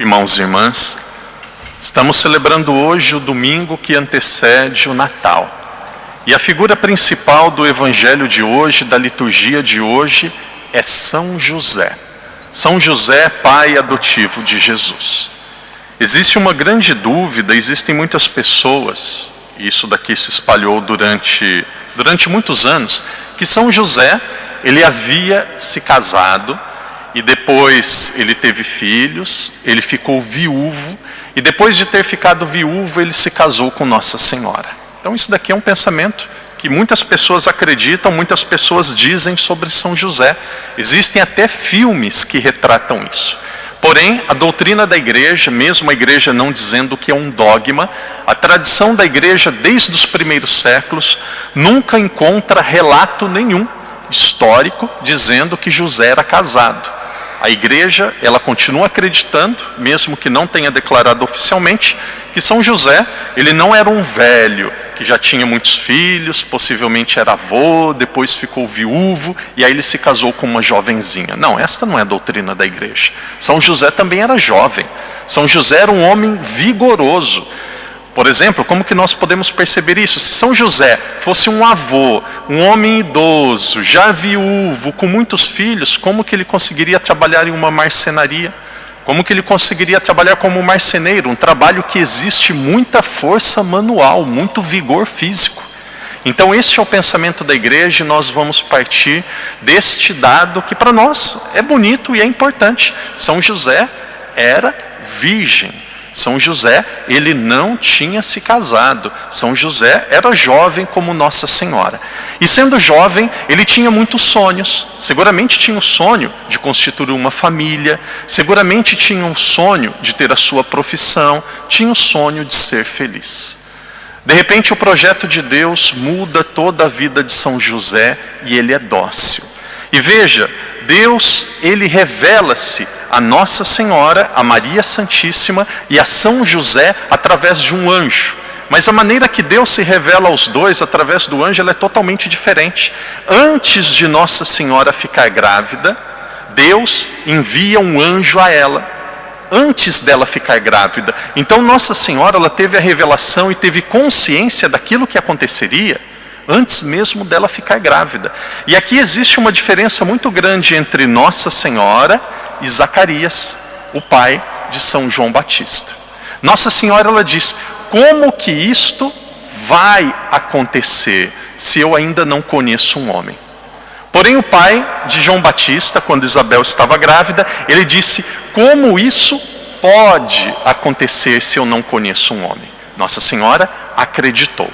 Irmãos e irmãs, estamos celebrando hoje o domingo que antecede o Natal. E a figura principal do evangelho de hoje, da liturgia de hoje, é São José. São José, pai adotivo de Jesus. Existe uma grande dúvida, existem muitas pessoas, e isso daqui se espalhou durante muitos anos, que São José, ele havia se casado, e depois ele teve filhos, ele ficou viúvo, e depois de ter ficado viúvo, ele se casou com Nossa Senhora. Então isso daqui é um pensamento que muitas pessoas acreditam, muitas pessoas dizem sobre São José. Existem até filmes que retratam isso. Porém, a doutrina da igreja, mesmo a igreja não dizendo que é um dogma, a tradição da igreja desde os primeiros séculos nunca encontra relato nenhum histórico dizendo que José era casado. A igreja, ela continua acreditando, mesmo que não tenha declarado oficialmente, que São José, ele não era um velho, que já tinha muitos filhos, possivelmente era avô, depois ficou viúvo, e aí ele se casou com uma jovenzinha. Não, esta não é a doutrina da igreja. São José também era jovem. São José era um homem vigoroso. Por exemplo, como que nós podemos perceber isso? Se São José fosse um avô, um homem idoso, já viúvo, com muitos filhos, como que ele conseguiria trabalhar em uma marcenaria? Como que ele conseguiria trabalhar como marceneiro? Um trabalho que existe muita força manual, muito vigor físico. Então este é o pensamento da igreja e nós vamos partir deste dado que para nós é bonito e é importante. São José era virgem. São José, ele não tinha se casado. São José era jovem como Nossa Senhora. E sendo jovem, ele tinha muitos sonhos. Seguramente tinha o sonho de constituir uma família. Seguramente tinha um sonho de ter a sua profissão. Tinha o sonho de ser feliz. De repente o projeto de Deus muda toda a vida de São José e ele é dócil. E veja, Deus, ele revela-se a Nossa Senhora, a Maria Santíssima e a São José através de um anjo. Mas a maneira que Deus se revela aos dois através do anjo, ela é totalmente diferente. Antes de Nossa Senhora ficar grávida, Deus envia um anjo a ela. Antes dela ficar grávida. Então Nossa Senhora, ela teve a revelação e teve consciência daquilo que aconteceria antes mesmo dela ficar grávida. E aqui existe uma diferença muito grande entre Nossa Senhora e Zacarias, o pai de São João Batista. Nossa Senhora, ela diz: como que isto vai acontecer se eu ainda não conheço um homem? Porém o pai de João Batista, quando Isabel estava grávida, ele disse: como isso pode acontecer se eu não conheço um homem? Nossa Senhora acreditou.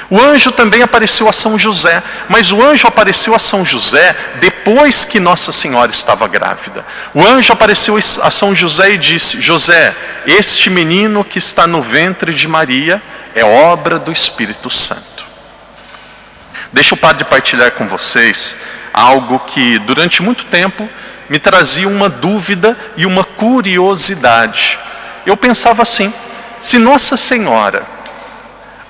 O anjo também apareceu a São José, mas o anjo apareceu a São José depois que Nossa Senhora estava grávida. O anjo apareceu a São José e disse: José, este menino que está no ventre de Maria é obra do Espírito Santo. Deixa o padre partilhar com vocês algo que durante muito tempo me trazia uma dúvida e uma curiosidade. Eu pensava assim: se Nossa Senhora,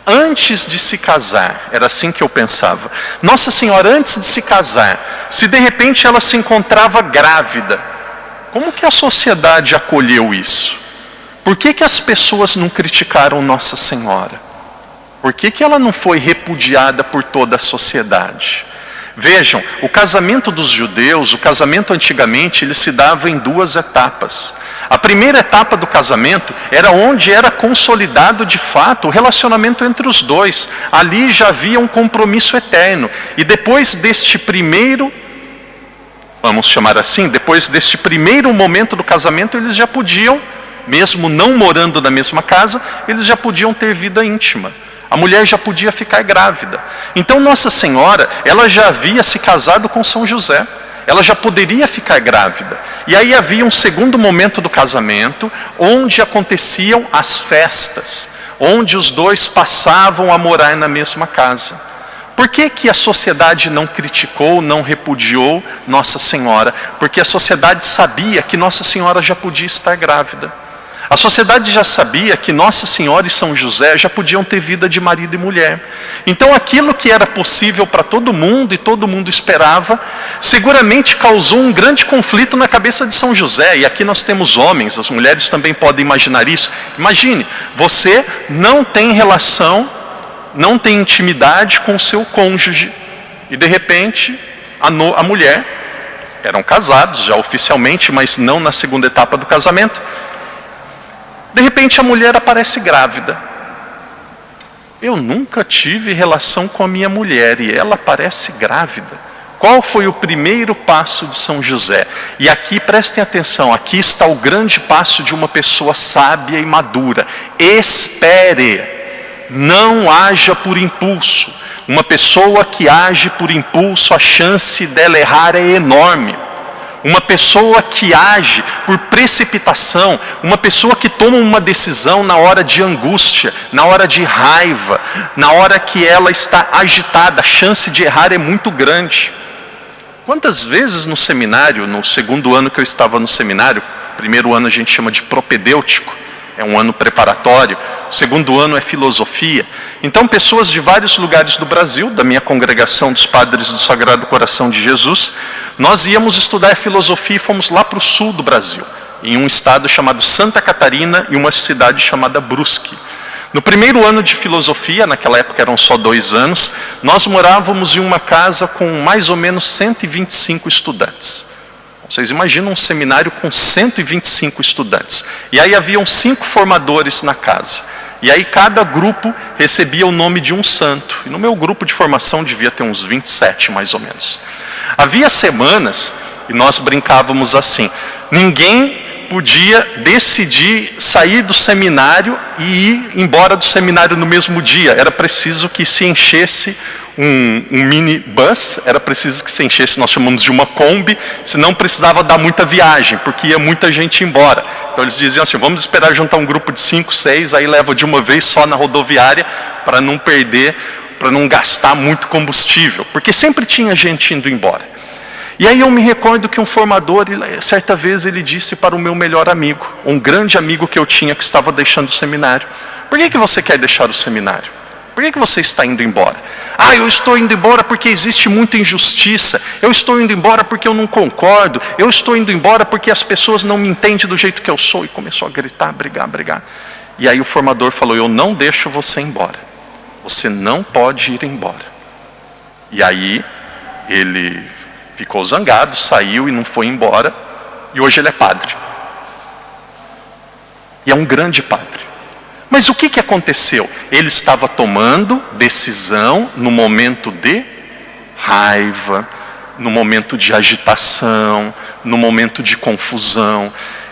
antes de se casar, era assim que eu pensava, Nossa Senhora antes de se casar, se de repente ela se encontrava grávida, como que a sociedade acolheu isso? Por que as pessoas não criticaram Nossa Senhora? Por que ela não foi repudiada por toda a sociedade? Vejam, o casamento dos judeus, o casamento antigamente, ele se dava em duas etapas. A primeira etapa do casamento era onde era consolidado de fato o relacionamento entre os dois. Ali já havia um compromisso eterno. E depois deste primeiro, vamos chamar assim, depois deste primeiro momento do casamento, eles já podiam, mesmo não morando na mesma casa, eles já podiam ter vida íntima. A mulher já podia ficar grávida. Então Nossa Senhora, ela já havia se casado com São José. Ela já poderia ficar grávida. E aí havia um segundo momento do casamento, onde aconteciam as festas, onde os dois passavam a morar na mesma casa. Por que a sociedade não criticou, não repudiou Nossa Senhora? Porque a sociedade sabia que Nossa Senhora já podia estar grávida. A sociedade já sabia que Nossa Senhora e São José já podiam ter vida de marido e mulher. Então aquilo que era possível para todo mundo e todo mundo esperava, seguramente causou um grande conflito na cabeça de São José. E aqui nós temos homens, as mulheres também podem imaginar isso. Imagine, você não tem relação, não tem intimidade com o seu cônjuge. E de repente, a mulher, eram casados já oficialmente, mas não na segunda etapa do casamento. De repente a mulher aparece grávida. Eu nunca tive relação com a minha mulher e ela aparece grávida. Qual foi o primeiro passo de São José? E aqui prestem atenção, aqui está o grande passo de uma pessoa sábia e madura. Espere, não haja por impulso. Uma pessoa que age por impulso, a chance dela errar é enorme. Uma pessoa que age por precipitação, uma pessoa que toma uma decisão na hora de angústia, na hora de raiva, na hora que ela está agitada, a chance de errar é muito grande. Quantas vezes no seminário, no segundo ano que eu estava no seminário, primeiro ano a gente chama de propedêutico, é um ano preparatório, o segundo ano é filosofia. Então pessoas de vários lugares do Brasil, da minha congregação dos Padres do Sagrado Coração de Jesus, nós íamos estudar filosofia e fomos lá para o sul do Brasil, em um estado chamado Santa Catarina e uma cidade chamada Brusque. No primeiro ano de filosofia, naquela época eram só 2 anos, nós morávamos em uma casa com mais ou menos 125 estudantes. Vocês imaginam um seminário com 125 estudantes. E aí haviam 5 formadores na casa. E aí cada grupo recebia o nome de um santo. E no meu grupo de formação devia ter uns 27 mais ou menos. Havia semanas, e nós brincávamos assim, ninguém podia decidir sair do seminário e ir embora do seminário no mesmo dia. Era preciso que se enchesse um mini bus, era preciso que se enchesse, nós chamamos de uma Kombi, senão precisava dar muita viagem, porque ia muita gente embora. Então eles diziam assim, vamos esperar juntar um grupo de 5, 6, aí leva de uma vez só na rodoviária, para não perder, para não gastar muito combustível, porque sempre tinha gente indo embora. E aí eu me recordo que um formador, certa vez ele disse para o meu melhor amigo, um grande amigo que eu tinha que estava deixando o seminário, por que você quer deixar o seminário? Por que você está indo embora? Ah, eu estou indo embora porque existe muita injustiça, eu estou indo embora porque eu não concordo, eu estou indo embora porque as pessoas não me entendem do jeito que eu sou. E começou a gritar, brigar. E aí o formador falou, eu não deixo você embora, você não pode ir embora. E aí ele ficou zangado, saiu e não foi embora, e hoje ele é padre. E é um grande padre. Mas o que aconteceu? Ele estava tomando decisão no momento de raiva, no momento de agitação, no momento de confusão.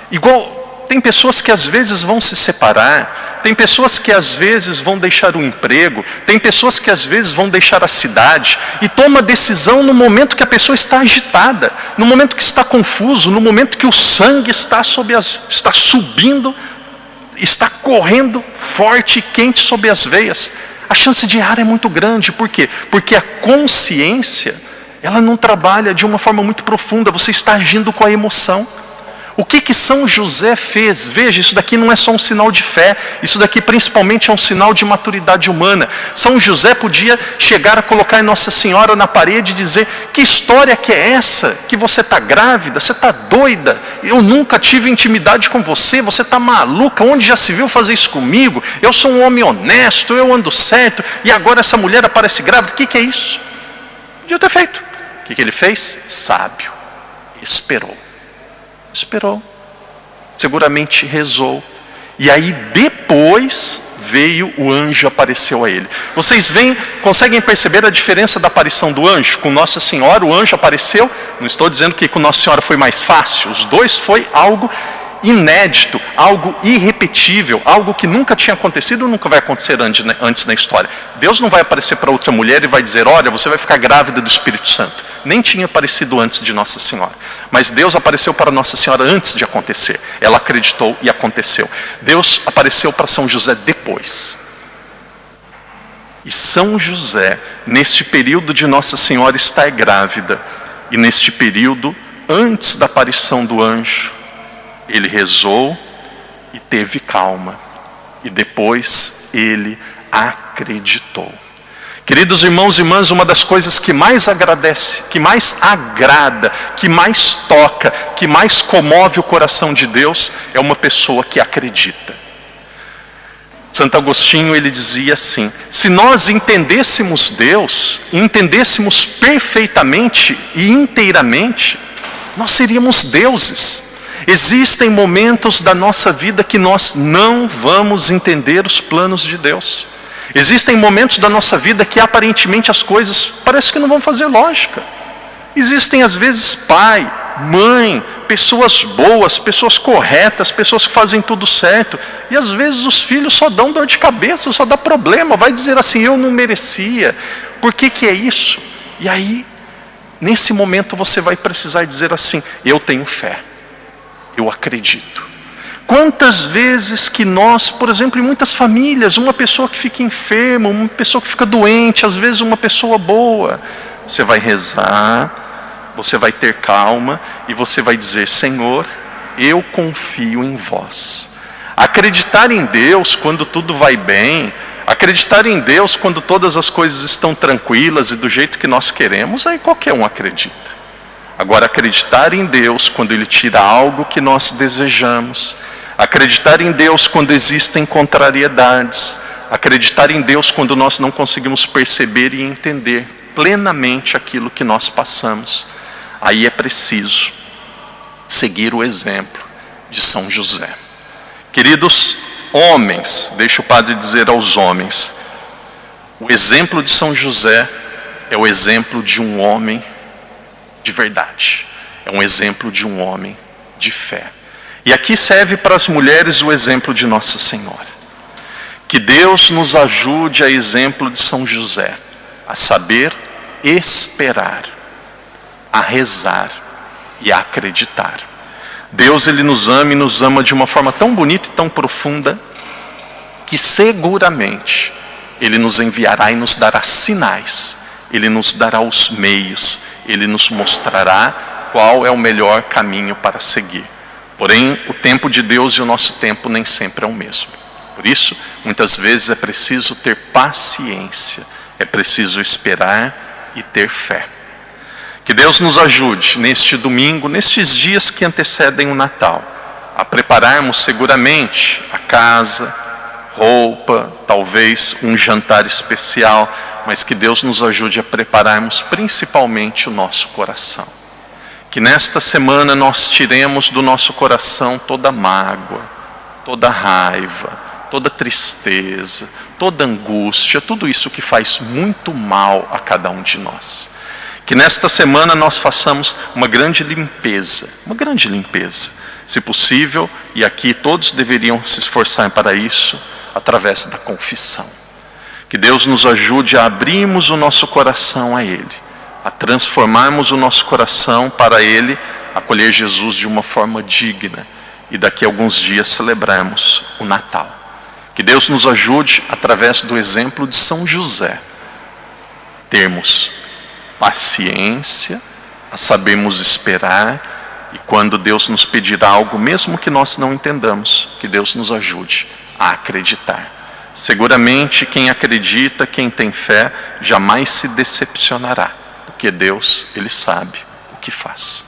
Igual, tem pessoas que às vezes vão se separar, tem pessoas que às vezes vão deixar o emprego, tem pessoas que às vezes vão deixar a cidade, e toma decisão no momento que a pessoa está agitada, no momento que está confuso, no momento que o sangue está subindo, está correndo forte e quente sob as veias. A chance de errar é muito grande. Por quê? Porque a consciência, ela não trabalha de uma forma muito profunda, você está agindo com a emoção. O que São José fez? Veja, isso daqui não é só um sinal de fé, isso daqui principalmente é um sinal de maturidade humana. São José podia chegar a colocar Nossa Senhora na parede e dizer, que história que é essa? Que você está grávida? Você está doida? Eu nunca tive intimidade com você, você está maluca? Onde já se viu fazer isso comigo? Eu sou um homem honesto, eu ando certo, e agora essa mulher aparece grávida, o que é isso? Podia ter feito. O que ele fez? Sábio. Esperou. Seguramente rezou, e aí depois veio o anjo, apareceu a ele. Vocês conseguem perceber a diferença da aparição do anjo? Com Nossa Senhora o anjo apareceu, não estou dizendo que com Nossa Senhora foi mais fácil, os dois foi algo inédito, algo irrepetível, algo que nunca tinha acontecido, nunca vai acontecer antes na história. Deus não vai aparecer para outra mulher e vai dizer, olha, você vai ficar grávida do Espírito Santo. Nem tinha aparecido antes de Nossa Senhora. Mas Deus apareceu para Nossa Senhora antes de acontecer. Ela acreditou e aconteceu. Deus apareceu para São José depois. E São José, neste período de Nossa Senhora estar grávida, e neste período, antes da aparição do anjo, ele rezou, e teve calma. E depois ele acreditou. Queridos irmãos e irmãs, uma das coisas que mais agradece, que mais agrada, que mais toca, que mais comove o coração de Deus, é uma pessoa que acredita. Santo Agostinho, ele dizia assim: se nós entendêssemos Deus, entendêssemos perfeitamente e inteiramente, nós seríamos deuses. Existem momentos da nossa vida que nós não vamos entender os planos de Deus. Existem momentos da nossa vida que aparentemente as coisas parece que não vão fazer lógica. Existem às vezes pai, mãe, pessoas boas, pessoas corretas, pessoas que fazem tudo certo. E às vezes os filhos só dão dor de cabeça, só dá problema. Vai dizer assim: eu não merecia. Por que que é isso? E aí, nesse momento você vai precisar dizer assim: eu tenho fé, eu acredito. Quantas vezes que nós, por exemplo, em muitas famílias, uma pessoa que fica enferma, uma pessoa que fica doente, às vezes uma pessoa boa, você vai rezar, você vai ter calma e você vai dizer: Senhor, eu confio em vós. Acreditar em Deus quando tudo vai bem, acreditar em Deus quando todas as coisas estão tranquilas e do jeito que nós queremos, aí qualquer um acredita. Agora, acreditar em Deus quando Ele tira algo que nós desejamos, acreditar em Deus quando existem contrariedades, acreditar em Deus quando nós não conseguimos perceber e entender plenamente aquilo que nós passamos, aí é preciso seguir o exemplo de São José. Queridos homens, deixa o padre dizer aos homens, o exemplo de São José é o exemplo de um homem de verdade, é um exemplo de um homem de fé. E aqui serve para as mulheres o exemplo de Nossa Senhora. Que Deus nos ajude, a exemplo de São José, a saber esperar, a rezar e a acreditar. Deus, Ele nos ama e nos ama de uma forma tão bonita e tão profunda, que seguramente Ele nos enviará e nos dará sinais, Ele nos dará os meios, Ele nos mostrará qual é o melhor caminho para seguir. Porém, o tempo de Deus e o nosso tempo nem sempre é o mesmo. Por isso, muitas vezes é preciso ter paciência, é preciso esperar e ter fé. Que Deus nos ajude neste domingo, nestes dias que antecedem o Natal, a prepararmos seguramente a casa, roupa, talvez um jantar especial, mas que Deus nos ajude a prepararmos principalmente o nosso coração. Que nesta semana nós tiremos do nosso coração toda mágoa, toda raiva, toda tristeza, toda angústia, tudo isso que faz muito mal a cada um de nós. Que nesta semana nós façamos uma grande limpeza, se possível, e aqui todos deveriam se esforçar para isso, através da confissão. Que Deus nos ajude a abrirmos o nosso coração a Ele, a transformarmos o nosso coração para Ele, acolher Jesus de uma forma digna, e daqui a alguns dias celebrarmos o Natal. Que Deus nos ajude, através do exemplo de São José, termos paciência, a sabermos esperar, e quando Deus nos pedir algo, mesmo que nós não entendamos, que Deus nos ajude a acreditar. Seguramente quem acredita, quem tem fé, jamais se decepcionará, porque Deus, Ele sabe o que faz.